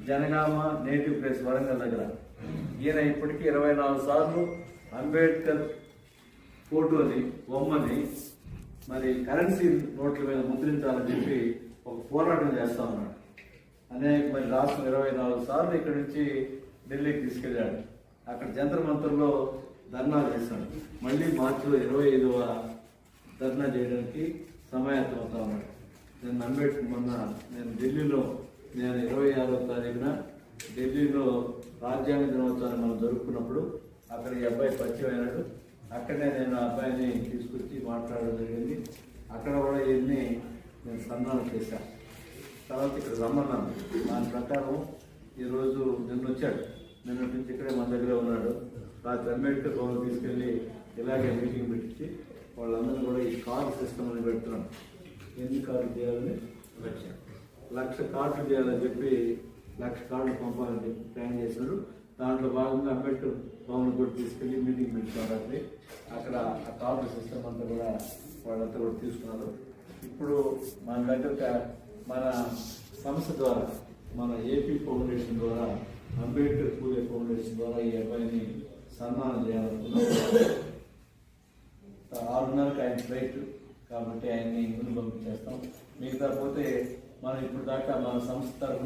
Janagama native place Warangal దగ్గర. ఈయన ఇప్పటికీ 24 సార్లు అంబేద్కర్ ఫోటోని బొమ్మని మరి కరెన్సీ నోట్ల మీద ముద్రించాలని చెప్పి ఒక పోరాటం చేస్తా ఉన్నాడు. మరి రాష్ట్రం 24 సార్లు ఇక్కడి నుంచి ఢిల్లీకి తీసుకెళ్ళాడు. అక్కడ జంతర్ మంతర్లో ధర్నా చేశాడు. మళ్ళీ మార్చిలో 25వ ధర్నా చేయడానికి సమాయత్తం అవుతా ఉన్నాడు. నేను నేను ఢిల్లీలో 26వ తారీఖున ఢిల్లీలో రాజ్యాంగ దినోత్సవాన్ని మనం జరుపుకున్నప్పుడు అక్కడ ఈ అబ్బాయి పరిచయం అయినాడు. అక్కడనే నేను ఆ అబ్బాయిని తీసుకొచ్చి మాట్లాడడం జరిగింది. అక్కడ కూడా ఇవన్నీ నేను సన్మానం చేశాను. తర్వాత ఇక్కడ రమ్మన్నాను. దాని ప్రకారం ఈరోజు వచ్చాడు. నిన్న నుంచి ఇక్కడే మన దగ్గర ఉన్నాడు. రాత్రి అంబేద్కర్ భవన్ తీసుకెళ్ళి ఇలాగే మీటింగ్ పెట్టించి వాళ్ళందరూ కూడా ఈ కార్డు సిస్టమ్ అని పెడుతున్నాం. ఎన్ని కార్డులు చేయాలని 1,00,000 కార్డులు చేయాలని చెప్పి 1,00,000 కార్డులు పంపాలని చెప్పి ప్లాన్ చేశాడు. దాంట్లో భాగంగా అంబేద్కర్ భవన్ కూడా తీసుకెళ్ళి మీటింగ్ పెట్టుకోవాలి. అక్కడ ఆ కార్డు సిస్టమ్ అంతా కూడా వాళ్ళంతా కూడా తీసుకున్నారు. ఇప్పుడు మన దగ్గర మన సంస్థ ద్వారా, మన ఏపీ ఫౌండేషన్ ద్వారా, అంబేద్కర్ పూలే ఫౌండేషన్ ద్వారా ఈ అబ్బాయిని సన్మానం చేయాలనుకున్నాం. 6:30కి ఆయన ఫ్లైట్ కాబట్టి ఆయన్ని ముందు పంపించేస్తాం. మిగతా పోతే మనం ఇప్పుడు దాకా మన సంస్థ తరఫున